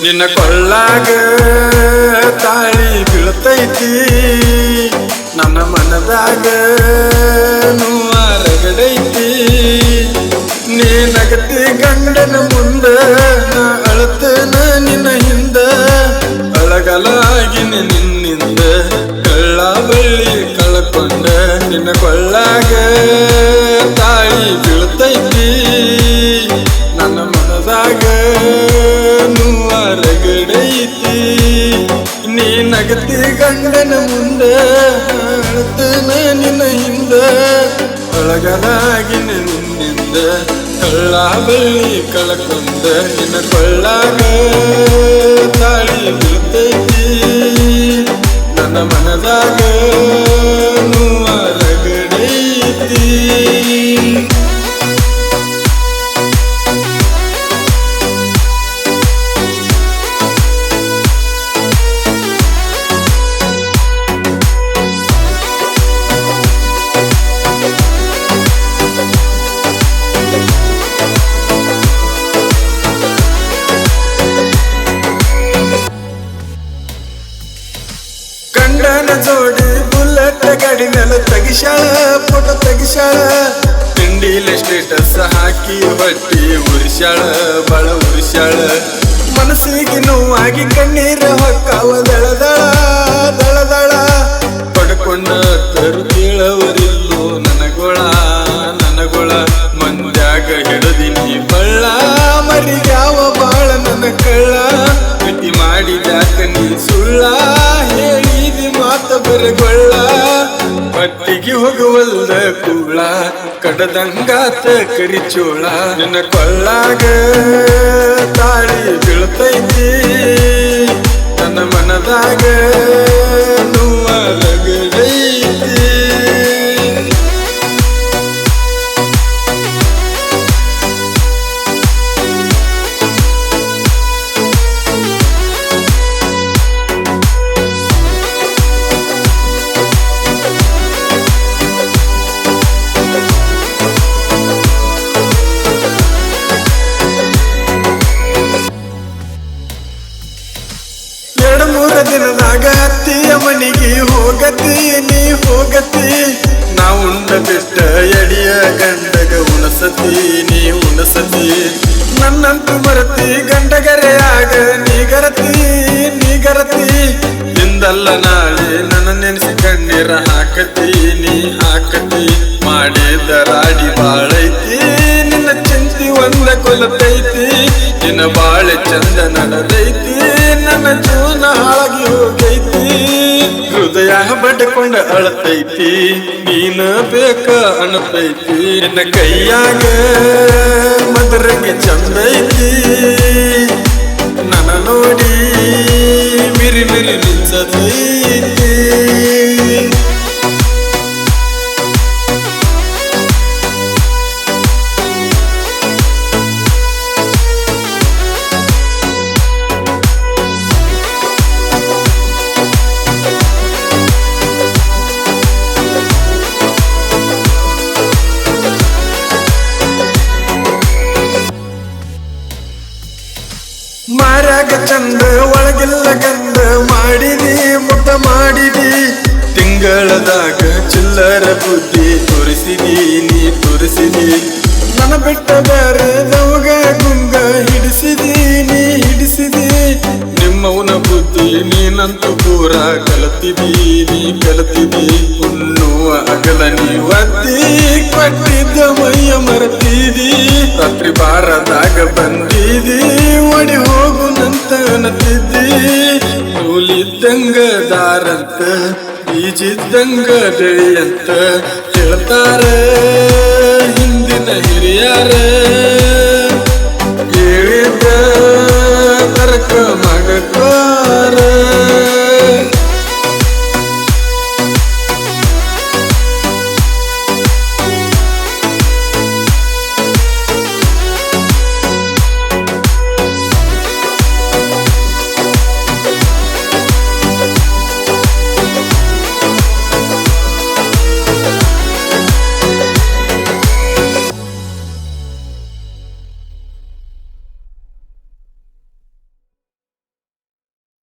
ನಿನ್ನ ಕೊಳ್ಳಾಗ ತಾಳಿ ಬೀಳ್ತೈತಿ ನನ್ನ ಮನದಾಗ ರಗಡೈತಿ ನೀ ನಗತಿ ಗಂಡನ ಮುಂದ ನಾ ಅಳತನ ನಿನ್ನ ಹಿಂದ ಅಳಗಲಾಗಿ ನಿನ್ನಿಂದ ಕಳ್ಳ ಬಳ್ಳಿ ಕಳ್ಕೊಂಡ ನಿನ್ನ ಕೊಳ್ಳಾಗ ತಾಳಿ ಬೀಳ್ತೈತಿ ನನ್ನ ಮನದಾಗ ರಗಡೈತಿ ನೀ ನಗತಿ ಗಂಡನ ಮುಂದ ಅಳತನ ನಿನ್ನ ಹಿಂದ ಒಳಗಲಾಗಿ ನಿನ್ನಿಂದ ಕಳ್ಳ ಬಳ್ಳಿ ಕಳ್ಕೊಂಡ ನಿನ್ನ ಕೊಳ್ಳಾಗ ತಾಳಿ ಬೀಳ್ತೈತಿ ನನ್ನ ಮನದಾಗ ರಗಡೈತಿ ಗಂಡನ ಜೋಡಿ ಬುಲೆಟ್ ಗಾಡಿ ಮೇಲೆ ತೆಗಿಸಾಳ ಫೋಟೋ ತೆಗಿಸಾಳ ತಿಂಡಿಲೆ ಸ್ಟೇಟಸ್ ಹಾಕಿ ಹೊಟ್ಟಿ ಉರಿಸಾಳ ಬಳ ಉರಿಸಾಳ ಮನಸ್ಸಿಗೆ ನೋವಾಗಿ ಕಣ್ಣೀರ ಹೊಕ್ಕಾವ ದಳದಳ ದಳದಳ ಪಡ್ಕೊಂಡ ತರು ಕೇಳವರಿಲ್ಲೋ ನನಗೊಳ ಮಂದ್ಯಾಗ ಹಿಡದಿನಿ ಬಳ್ಳ ಮರಿಗ್ಯಾವ ಬಾಳ ನನ್ನ ಕಳ್ಳ ಬಿಟ್ಟಿ ಮಾಡಿದ್ಯಾಕ ನೀ ಸುಳ್ಳ ಹೇಳಿದಿ ಮಾತ ಬರಗೊಳ್ಳ ಪಟ್ಟಿಗೆ ಹೋಗುವಲ್ದ ಕೂಳ ಕಡದಂಗಾತ ಕರಿಚೋಳ ನಿನ್ನ ಕೊಳ್ಳಾಗ ತಾಳಿ ಬೀಳ್ತೈತಿ ನನ್ನ ಮನದಾಗ ರಗಡೈತಿ ದಿನದಾಗ ಅತ್ತಿಯ ಮನಿಗೆ ಹೋಗತಿ ನೀ ಹೋಗತಿ ನಾ ಉಂಡ ಬಿಟ್ಟ ಎಡಿಯ ಗಂಡಗ ಉಣಸತಿ ನೀ ಉಣಸತಿ ನನ್ನಂತೂ ಮರತಿ ಗಂಡಗರೆಯಾಗ ನೀಗರತಿ ಇಂದಲ್ಲ ನಾಳೆ ನನ್ನ ನೆನೆಸಿ ಕಣ್ಣೀರ ಹಾಕತಿ ನೀ ಹಾಕತಿ ಮಾಡಿದ ರಾಡಿ ಬಾಳೈತಿ ನಿನ್ನ ಚಿಂತಿ ಒಂದ ಕೊಲತೈತಿ ನಿನ್ನ ಬಾಳೆ ಚಂದ ನಡೆದೈತಿ ನನ್ನ ಜೀವನ ಹಾಳಾಗಿ ಹೋಗೈತಿ ಹೃದಯ ಬಡ್ಕೊಂಡ ಅಳತೈತಿ ನೀನ ಬೇಕ ಅನತೈತಿ ನಿನ್ನ ಕೈಯಾಗ ಮದರಂಗಿ ಚಂದೈತಿ ನನ್ನ ನೋಡಿ ಮಿರಿ ಮಿರಿ ನಿಲ್ಸತೈತಿ ಮಾರಾಗ ಚಂದ ಒಳಗಿಲ್ಲ ಗಂಧ ಮಾಡಿದಿ ಮುಟ್ಟ ಮಾಡಿದಿ ತಿಂಗಳದಾಗ ಚಿಲ್ಲರ ಬುದ್ಧಿ ತೋರಿಸಿದಿ ನೀ ತೋರಿಸಿದಿ ನನ್ನ ಬಿಟ್ಟ ಬೇರೆ ನವಗ ಗುಂಗ ಹಿಡಿಸಿದಿ ನೀ ಹಿಡಿಸಿದಿ ನಿಮ್ಮವನ ಬುದ್ಧಿ ನೀನಂತೂ ಪೂರ ಕಲತಿದಿ ನೀ ಕಲತಿದಿ ಉಣ್ಣುವ ಅಗಲ ನೀ ಒತ್ತಿ ಕೊಟ್ಟಿದ್ದ ಮೈಯ ಮರತಿದಿ ರಾತ್ರಿ ಬಾರದಾಗ ಬಂದಿದಿ ಒಡಿ ಹೋಗುನಂತ ಅನ್ನತಿದ್ದಿ ನೂಲಿದ್ದಂಗ ದಾರಂತ ಈಜಿದ್ದಂಗ ಬೆಳೆಯಂತ ಹೇಳ್ತಾರ ಹಿಂದಿನ ಹಿರಿಯಾರ ಹೇಳಿದ್ದ ತರ್ಕ